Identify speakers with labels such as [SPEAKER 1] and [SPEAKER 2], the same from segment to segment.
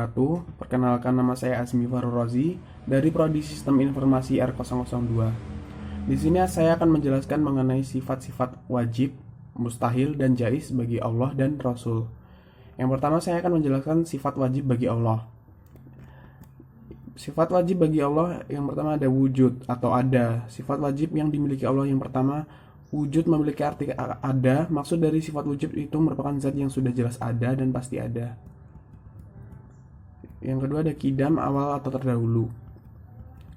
[SPEAKER 1] wabarakatuh. Perkenalkan, nama saya Azmi Farurozi dari Prodi Sistem Informasi R002. Di sini saya akan menjelaskan mengenai sifat-sifat wajib, mustahil, dan jaiz bagi Allah dan Rasul. Yang pertama saya akan menjelaskan sifat wajib bagi Allah. Sifat wajib bagi Allah yang pertama ada wujud atau ada. Sifat wajib yang dimiliki Allah yang pertama, wujud memiliki arti ada. Maksud dari sifat wujud itu merupakan zat yang sudah jelas ada dan pasti ada. Yang kedua ada kidam, awal atau terdahulu.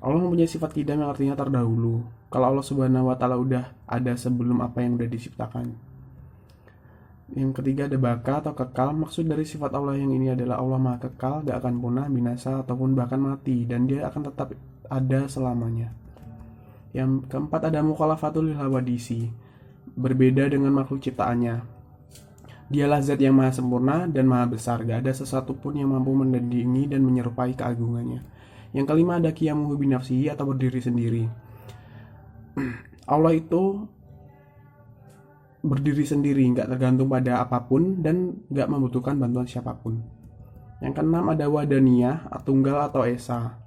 [SPEAKER 1] Allah mempunyai sifat kidam yang artinya terdahulu. Kalau Allah Subhanahu wa Ta'ala udah ada sebelum apa yang udah diciptakan. Yang ketiga ada baka atau kekal. Maksud dari sifat Allah yang ini adalah Allah Maha Kekal, gak akan punah, binasa, ataupun bahkan mati, dan dia akan tetap ada selamanya. Yang keempat ada mukhalafatul lil hawadisi, berbeda dengan makhluk ciptaannya. Dialah zat yang maha sempurna dan maha besar, gak ada sesuatu pun yang mampu menandingi dan menyerupai keagungannya. Yang kelima ada qiyamuhu binafsihi atau berdiri sendiri. Allah itu berdiri sendiri, gak tergantung pada apapun dan gak membutuhkan bantuan siapapun. Yang keenam ada wadaniyah, tunggal atau esa.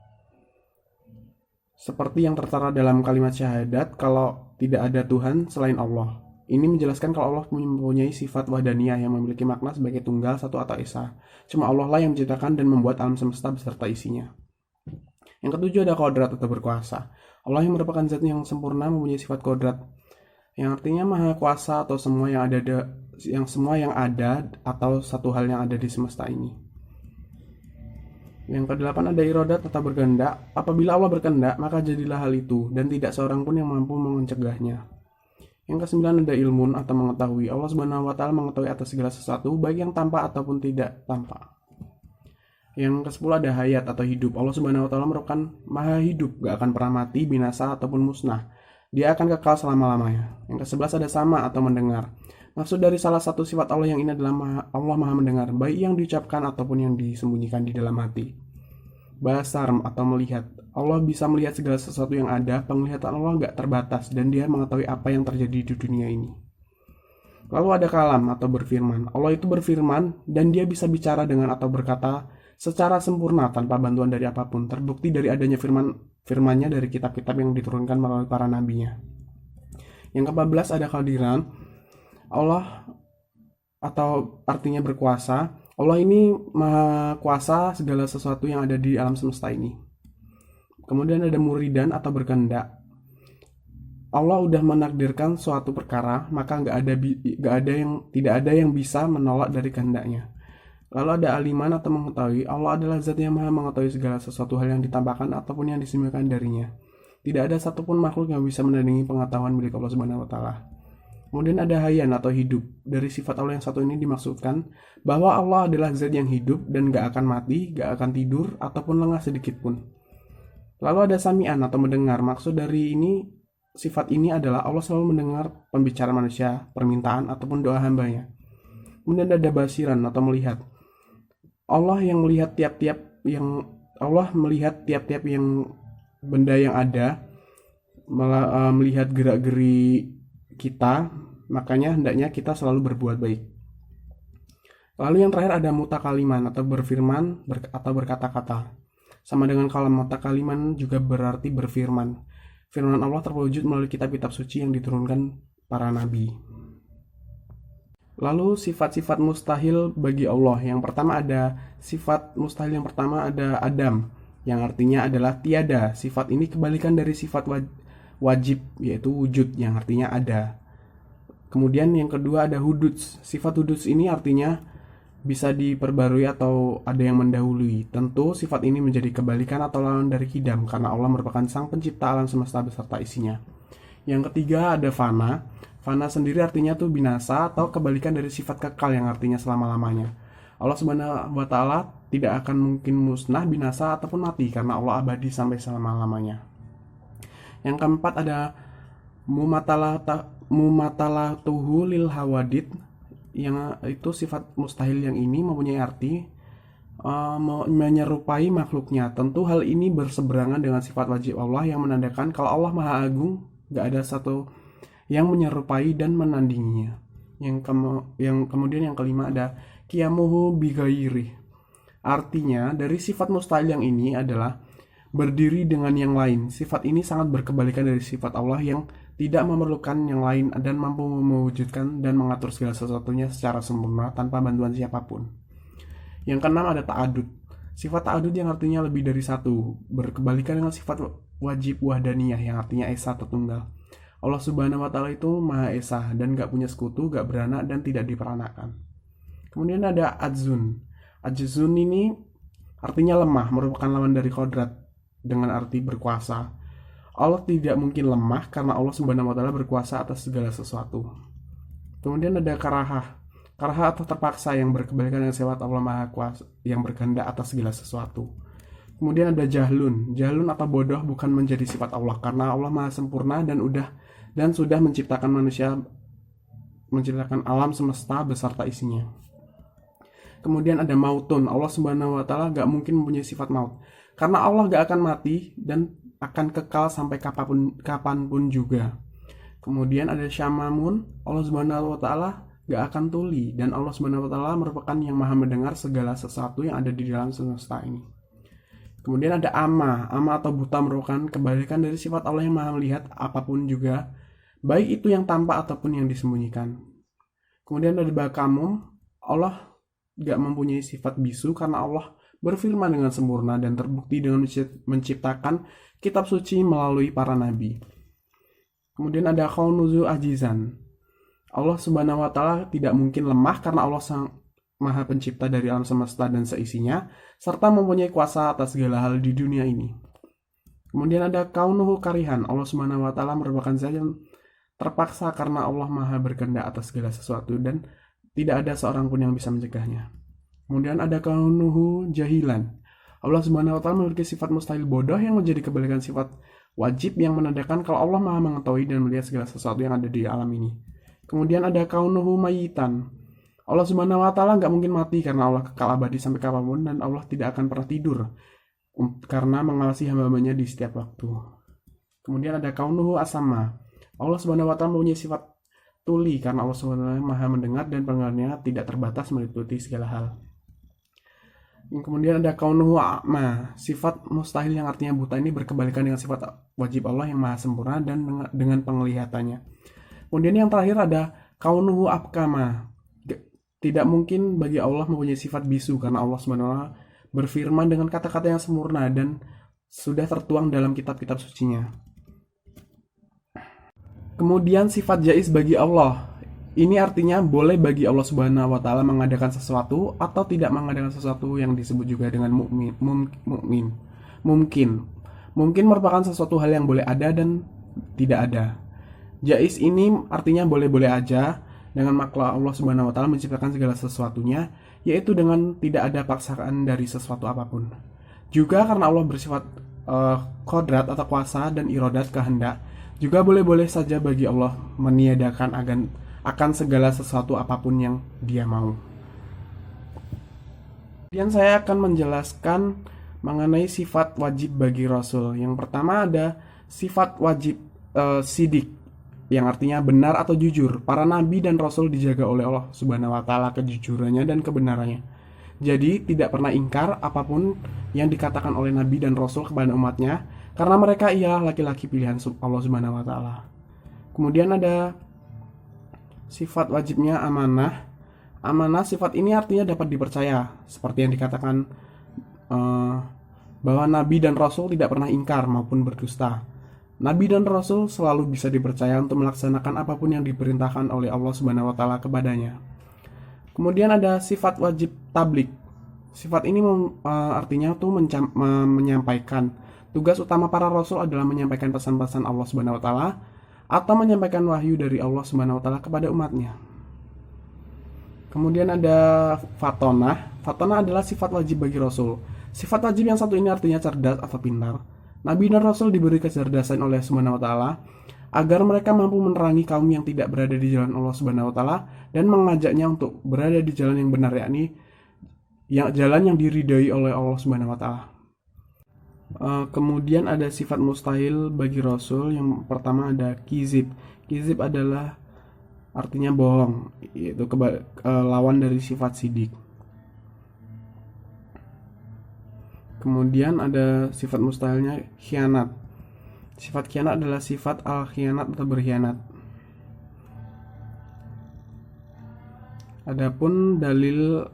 [SPEAKER 1] Seperti yang tertera dalam kalimat syahadat, kalau tidak ada Tuhan selain Allah. Ini menjelaskan kalau Allah mempunyai sifat wahdaniyah yang memiliki makna sebagai tunggal, satu atau esa. Cuma Allah lah yang menciptakan dan membuat alam semesta beserta isinya. Yang ketujuh ada kodrat atau berkuasa. Allah yang merupakan zat yang sempurna mempunyai sifat kodrat, yang artinya maha kuasa atau semua yang ada atau satu hal yang ada di semesta ini. Yang kedelapan ada iradat atau berkehendak. Apabila Allah berkehendak, maka jadilah hal itu dan tidak seorang pun yang mampu mencegahnya. Yang kesembilan ada ilmun atau mengetahui. Allah Subhanahu wa Ta'ala mengetahui atas segala sesuatu, baik yang tampak ataupun tidak tampak. Yang kesepuluh ada hayat atau hidup. Allah Subhanahu wa Ta'ala merupakan maha hidup, gak akan pernah mati, binasa ataupun musnah. Dia akan kekal selama-lamanya. Yang kesebelas ada sama atau mendengar. Maksud dari salah satu sifat Allah yang ini adalah Allah maha mendengar, baik yang diucapkan ataupun yang disembunyikan di dalam hati. Basar atau melihat. Allah bisa melihat segala sesuatu yang ada. Penglihatan Allah gak terbatas dan dia mengetahui apa yang terjadi di dunia ini. Lalu ada kalam atau berfirman. Allah itu berfirman dan dia bisa bicara dengan atau berkata secara sempurna tanpa bantuan dari apapun. Terbukti dari adanya firman-Nya dari kitab-kitab yang diturunkan melalui para nabinya. Yang ke-14 ada kehadiran. Allah atau artinya berkuasa. Allah ini maha kuasa segala sesuatu yang ada di alam semesta ini. Kemudian ada muridan atau berkehendak. Allah udah menakdirkan suatu perkara, maka tidak ada yang bisa menolak dari kehendaknya. Lalu ada aliman atau mengetahui. Allah adalah zat yang maha mengetahui segala sesuatu hal yang ditampakkan ataupun yang disembunyikan darinya. Tidak ada satupun makhluk yang bisa menandingi pengetahuan milik Allah Subhanahu wa Ta'ala. Kemudian ada hayan atau hidup. Dari sifat Allah yang satu ini dimaksudkan bahwa Allah adalah zat yang hidup dan gak akan mati, gak akan tidur, ataupun lengah sedikit pun. Lalu ada sami'an atau mendengar. Maksud dari sifat ini adalah Allah selalu mendengar pembicaraan manusia, permintaan, ataupun doa hambanya. Kemudian ada basiran atau melihat. Allah melihat tiap-tiap yang benda yang ada, melihat gerak-geri kita, makanya hendaknya kita selalu berbuat baik. Lalu yang terakhir ada mutakaliman atau berfirman atau berkata-kata. Sama dengan kalam, mutakaliman juga berarti berfirman. Firman Allah terwujud melalui kitab-kitab suci yang diturunkan para nabi. Lalu sifat-sifat mustahil bagi Allah. Yang pertama ada sifat mustahil yang pertama ada adam, yang artinya adalah tiada. Sifat ini kebalikan dari sifat wajib, yaitu wujud, yang artinya ada. Kemudian yang kedua ada hududs. Sifat hududs ini artinya bisa diperbarui atau ada yang mendahului. Tentu sifat ini menjadi kebalikan atau lawan dari kidam, karena Allah merupakan sang pencipta alam semesta beserta isinya. Yang ketiga ada fana. Fana sendiri artinya tuh binasa atau kebalikan dari sifat kekal yang artinya selama-lamanya. Allah Subhanahu wa Ta'ala tidak akan mungkin musnah, binasa, ataupun mati karena Allah abadi sampai selama-lamanya. Yang keempat ada mumatalatuhu lil hawadid, yang itu sifat mustahil yang ini mempunyai arti menyerupai makhluknya. Tentu hal ini berseberangan dengan sifat wajib Allah yang menandakan kalau Allah Maha Agung, gak ada satu yang menyerupai dan menandinginya. Yang kemudian yang kelima ada qiyamuhu bighairi. Artinya, dari sifat mustahil yang ini adalah berdiri dengan yang lain. Sifat ini sangat berkebalikan dari sifat Allah yang tidak memerlukan yang lain dan mampu mewujudkan dan mengatur segala sesuatunya secara sempurna tanpa bantuan siapapun. Yang keenam ada ta'adud. Sifat ta'adud yang artinya lebih dari satu, berkebalikan dengan sifat wajib wahdaniyah yang artinya esa atau tunggal. Allah Subhanahu wa Ta'ala itu Maha Esa dan gak punya sekutu, gak beranak, dan tidak diperanakan. Kemudian ada adzun. Adzun ini artinya lemah, merupakan lawan dari kodrat dengan arti berkuasa. Allah tidak mungkin lemah karena Allah Subhanahu wa Ta'ala berkuasa atas segala sesuatu. Kemudian ada karahah. Karahah atau terpaksa yang berkebalikan dengan sifat Allah Maha Kuasa yang berkehendak atas segala sesuatu. Kemudian ada jahlun. Jahlun atau bodoh bukan menjadi sifat Allah karena Allah Maha sempurna dan sudah menciptakan manusia, menciptakan alam semesta beserta isinya. Kemudian ada mautun. Allah Subhanahu wa Ta'ala gak mungkin mempunyai sifat maut karena Allah gak akan mati dan akan kekal sampai kapanpun juga. Kemudian ada syamamun. Allah Subhanahu wa Ta'ala gak akan tuli dan Allah Subhanahu wa Ta'ala merupakan yang maha mendengar segala sesuatu yang ada di dalam semesta ini. Kemudian ada ama atau buta merupakan kebalikan dari sifat Allah yang maha melihat apapun juga, baik itu yang tampak ataupun yang disembunyikan. Kemudian ada bakamum. Allah gak mempunyai sifat bisu karena Allah berfirman dengan sempurna dan terbukti dengan menciptakan kitab suci melalui para nabi. Kemudian ada khaunuzu ajizan. Allah Subhanahu wa Ta'ala tidak mungkin lemah karena Allah sang Maha Pencipta dari alam semesta dan seisinya, serta mempunyai kuasa atas segala hal di dunia ini. Kemudian ada kaunuhu karihan. Allah Subhanahu wa Ta'ala merupakan zat yang terpaksa karena Allah Maha berkehendak atas segala sesuatu dan tidak ada seorang pun yang bisa mencegahnya. Kemudian ada kaunuhu jahilan. Allah Subhanahu wa Ta'ala memiliki sifat mustahil bodoh yang menjadi kebalikan sifat wajib yang menandakan kalau Allah Maha mengetahui dan melihat segala sesuatu yang ada di alam ini. Kemudian ada kaunuhu mayitan. Allah Subhanahu wa Ta'ala gak mungkin mati karena Allah kekal abadi sampai kapanpun dan Allah tidak akan pernah tidur karena mengawasi hamba-hambanya di setiap waktu. Kemudian ada kaunuhu asama. Allah Subhanahu wa Ta'ala mempunyai sifat tuli karena Allah Subhanahu wa Ta'ala maha mendengar dan pendengarannya tidak terbatas meliputi segala hal. Kemudian ada kaunuhu a'ma. Sifat mustahil yang artinya buta ini berkebalikan dengan sifat wajib Allah yang maha sempurna dan dengan penglihatannya. Kemudian yang terakhir ada kaunuhu abkama. Tidak mungkin bagi Allah mempunyai sifat bisu karena Allah SWT berfirman dengan kata-kata yang sempurna dan sudah tertuang dalam kitab-kitab sucinya. Kemudian sifat jaiz bagi Allah. Ini artinya boleh bagi Allah Subhanahu wa Ta'ala mengadakan sesuatu atau tidak mengadakan sesuatu yang disebut juga dengan mungkin. Mungkin merupakan sesuatu hal yang boleh ada dan tidak ada. Jaiz ini artinya boleh-boleh aja. Dengan makna Allah Subhanahu wa Ta'ala menciptakan segala sesuatunya, yaitu dengan tidak ada paksaan dari sesuatu apapun. Juga karena Allah bersifat kodrat atau kuasa dan irodat kehendak, juga boleh-boleh saja bagi Allah meniadakan akan segala sesuatu apapun yang Dia mau. Kemudian saya akan menjelaskan mengenai sifat wajib bagi Rasul. Yang pertama ada sifat wajib sidik, yang artinya benar atau jujur. Para nabi dan rasul dijaga oleh Allah Subhanahu wa Ta'ala kejujurannya dan kebenarannya. Jadi tidak pernah ingkar apapun yang dikatakan oleh nabi dan rasul kepada umatnya, karena mereka ialah laki-laki pilihan Allah Subhanahu wa Ta'ala. Kemudian ada sifat wajibnya amanah. Amanah, sifat ini artinya dapat dipercaya, seperti yang dikatakan bahwa nabi dan rasul tidak pernah ingkar maupun berdusta. Nabi dan Rasul selalu bisa dipercaya untuk melaksanakan apapun yang diperintahkan oleh Allah Subhanahu wa Ta'ala kepadanya. Kemudian ada sifat wajib tablik. Sifat ini artinya tuh menyampaikan. Tugas utama para Rasul adalah menyampaikan pesan-pesan Allah Subhanahu wa Ta'ala atau menyampaikan wahyu dari Allah Subhanahu wa Ta'ala kepada umatnya. Kemudian ada fatonah. Fatonah adalah sifat wajib bagi Rasul. Sifat wajib yang satu ini artinya cerdas atau pintar. Nabi dan Rasul diberi kecerdasan oleh Subhanahu wa Ta'ala agar mereka mampu menerangi kaum yang tidak berada di jalan Allah Subhanahu wa Ta'ala dan mengajaknya untuk berada di jalan yang benar, yakni jalan yang diridhai oleh Allah Subhanahu wa Ta'ala. Kemudian ada sifat mustahil bagi Rasul. Yang pertama ada kizib. Kizib adalah artinya bohong, yaitu lawan dari sifat sidik. Kemudian ada sifat mustahilnya khianat. Sifat khianat adalah sifat al-khianat atau berkhianat. Adapun dalil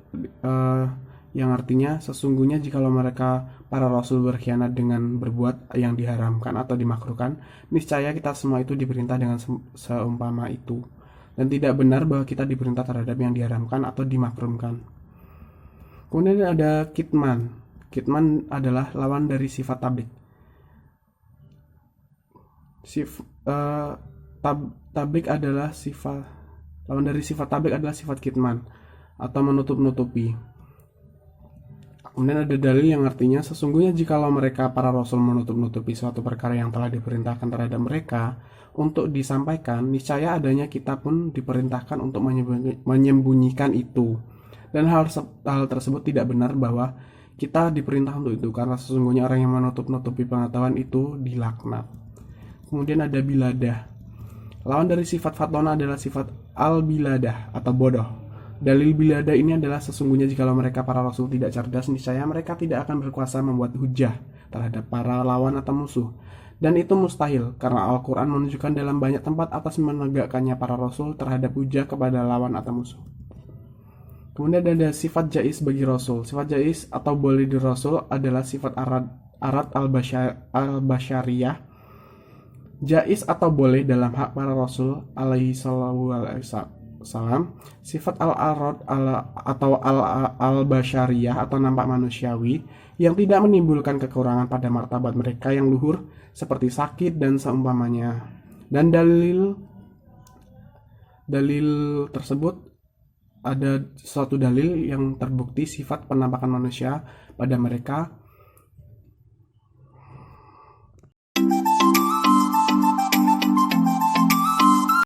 [SPEAKER 1] yang artinya sesungguhnya jikalau mereka para rasul berkhianat dengan berbuat yang diharamkan atau dimakruhkan, niscaya kita semua itu diperintah dengan seumpama itu. Dan tidak benar bahwa kita diperintah terhadap yang diharamkan atau dimakruhkan. Kemudian ada kitman. Kitman adalah lawan dari sifat tablik. Tablik adalah lawan dari sifat tablik adalah sifat kitman atau menutup-nutupi. Kemudian ada dalil yang artinya sesungguhnya jikalau mereka para rasul menutup-nutupi suatu perkara yang telah diperintahkan terhadap mereka untuk disampaikan, niscaya adanya kita pun diperintahkan untuk menyembunyikan itu. Dan hal tersebut tidak benar bahwa kita diperintah untuk itu, karena sesungguhnya orang yang menutup-nutupi pengetahuan itu dilaknat. Kemudian ada biladah. Lawan dari sifat fatona adalah sifat al-biladah atau bodoh. Dalil biladah ini adalah sesungguhnya jikalau mereka para rasul tidak cerdas, niscaya mereka tidak akan berkuasa membuat hujah terhadap para lawan atau musuh. Dan itu mustahil, karena Al-Quran menunjukkan dalam banyak tempat atas menegakkannya para rasul terhadap hujah kepada lawan atau musuh. Kemudian ada sifat jais bagi rasul. Sifat jais atau boleh di rasul adalah sifat arat al-basyariyah. Jais atau boleh dalam hak para rasul alaihi salam. Sifat al-arad atau al-basyariyah atau nampak manusiawi yang tidak menimbulkan kekurangan pada martabat mereka yang luhur seperti sakit dan seumpamanya. Dan dalil tersebut ada suatu dalil yang terbukti sifat penampakan manusia pada mereka